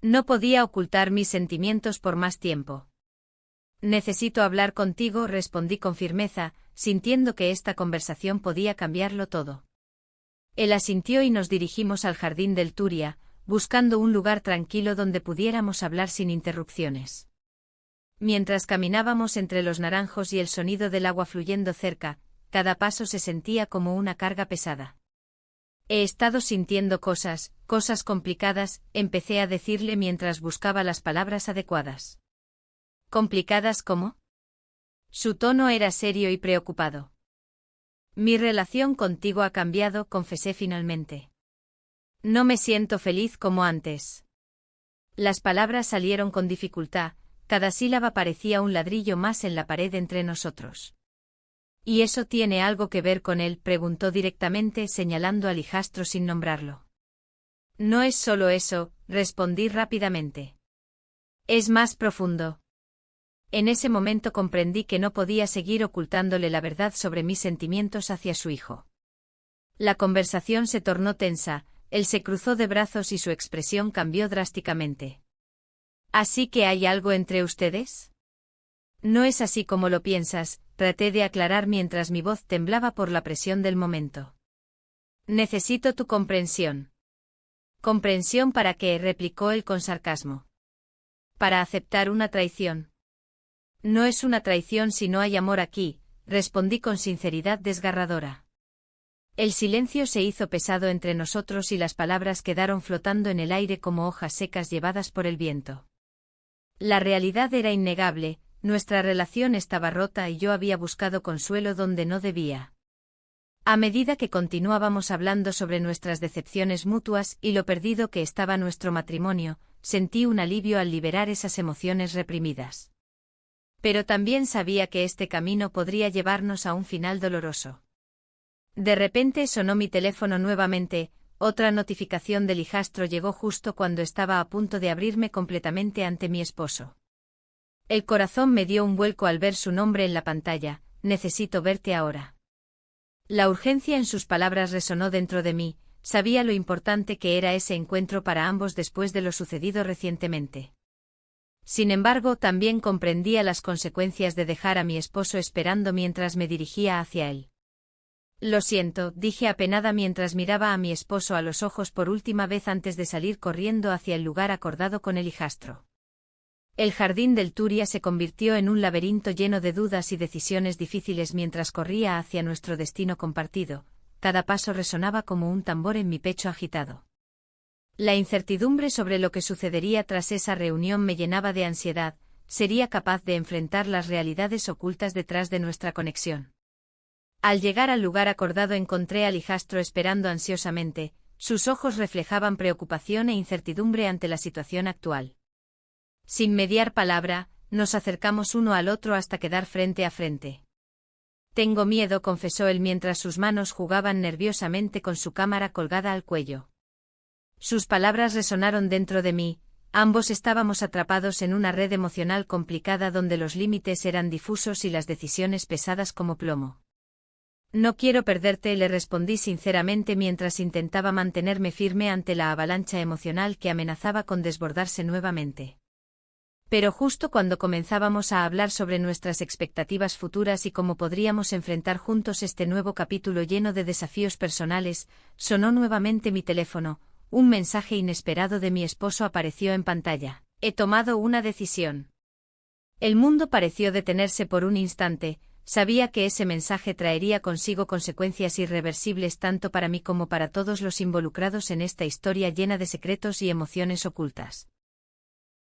No podía ocultar mis sentimientos por más tiempo. Necesito hablar contigo, respondí con firmeza, sintiendo que esta conversación podía cambiarlo todo. Él asintió y nos dirigimos al jardín del Turia, buscando un lugar tranquilo donde pudiéramos hablar sin interrupciones. Mientras caminábamos entre los naranjos y el sonido del agua fluyendo cerca, cada paso se sentía como una carga pesada. He estado sintiendo cosas complicadas, empecé a decirle mientras buscaba las palabras adecuadas. ¿Complicadas cómo? Su tono era serio y preocupado. Mi relación contigo ha cambiado, confesé finalmente. No me siento feliz como antes. Las palabras salieron con dificultad, cada sílaba parecía un ladrillo más en la pared entre nosotros. ¿Y eso tiene algo que ver con él?, preguntó directamente, señalando al hijastro sin nombrarlo. No es solo eso, respondí rápidamente. Es más profundo. En ese momento comprendí que no podía seguir ocultándole la verdad sobre mis sentimientos hacia su hijo. La conversación se tornó tensa, él se cruzó de brazos y su expresión cambió drásticamente. ¿Así que hay algo entre ustedes? No es así como lo piensas, traté de aclarar mientras mi voz temblaba por la presión del momento. Necesito tu comprensión. ¿Comprensión para qué?, replicó él con sarcasmo. Para aceptar una traición. No es una traición si no hay amor aquí, respondí con sinceridad desgarradora. El silencio se hizo pesado entre nosotros y las palabras quedaron flotando en el aire como hojas secas llevadas por el viento. La realidad era innegable, nuestra relación estaba rota y yo había buscado consuelo donde no debía. A medida que continuábamos hablando sobre nuestras decepciones mutuas y lo perdido que estaba nuestro matrimonio, sentí un alivio al liberar esas emociones reprimidas. Pero también sabía que este camino podría llevarnos a un final doloroso. De repente sonó mi teléfono nuevamente, otra notificación del hijastro llegó justo cuando estaba a punto de abrirme completamente ante mi esposo. El corazón me dio un vuelco al ver su nombre en la pantalla: necesito verte ahora. La urgencia en sus palabras resonó dentro de mí, sabía lo importante que era ese encuentro para ambos después de lo sucedido recientemente. Sin embargo, también comprendía las consecuencias de dejar a mi esposo esperando mientras me dirigía hacia él. Lo siento, dije apenada mientras miraba a mi esposo a los ojos por última vez antes de salir corriendo hacia el lugar acordado con el hijastro. El jardín del Turia se convirtió en un laberinto lleno de dudas y decisiones difíciles mientras corría hacia nuestro destino compartido. Cada paso resonaba como un tambor en mi pecho agitado. La incertidumbre sobre lo que sucedería tras esa reunión me llenaba de ansiedad. ¿Sería capaz de enfrentar las realidades ocultas detrás de nuestra conexión? Al llegar al lugar acordado encontré al hijastro esperando ansiosamente, sus ojos reflejaban preocupación e incertidumbre ante la situación actual. Sin mediar palabra, nos acercamos uno al otro hasta quedar frente a frente. Tengo miedo, confesó él mientras sus manos jugaban nerviosamente con su cámara colgada al cuello. Sus palabras resonaron dentro de mí, ambos estábamos atrapados en una red emocional complicada donde los límites eran difusos y las decisiones pesadas como plomo. No quiero perderte, le respondí sinceramente mientras intentaba mantenerme firme ante la avalancha emocional que amenazaba con desbordarse nuevamente. Pero justo cuando comenzábamos a hablar sobre nuestras expectativas futuras y cómo podríamos enfrentar juntos este nuevo capítulo lleno de desafíos personales, sonó nuevamente mi teléfono. Un mensaje inesperado de mi esposo apareció en pantalla. He tomado una decisión. El mundo pareció detenerse por un instante. Sabía que ese mensaje traería consigo consecuencias irreversibles tanto para mí como para todos los involucrados en esta historia llena de secretos y emociones ocultas.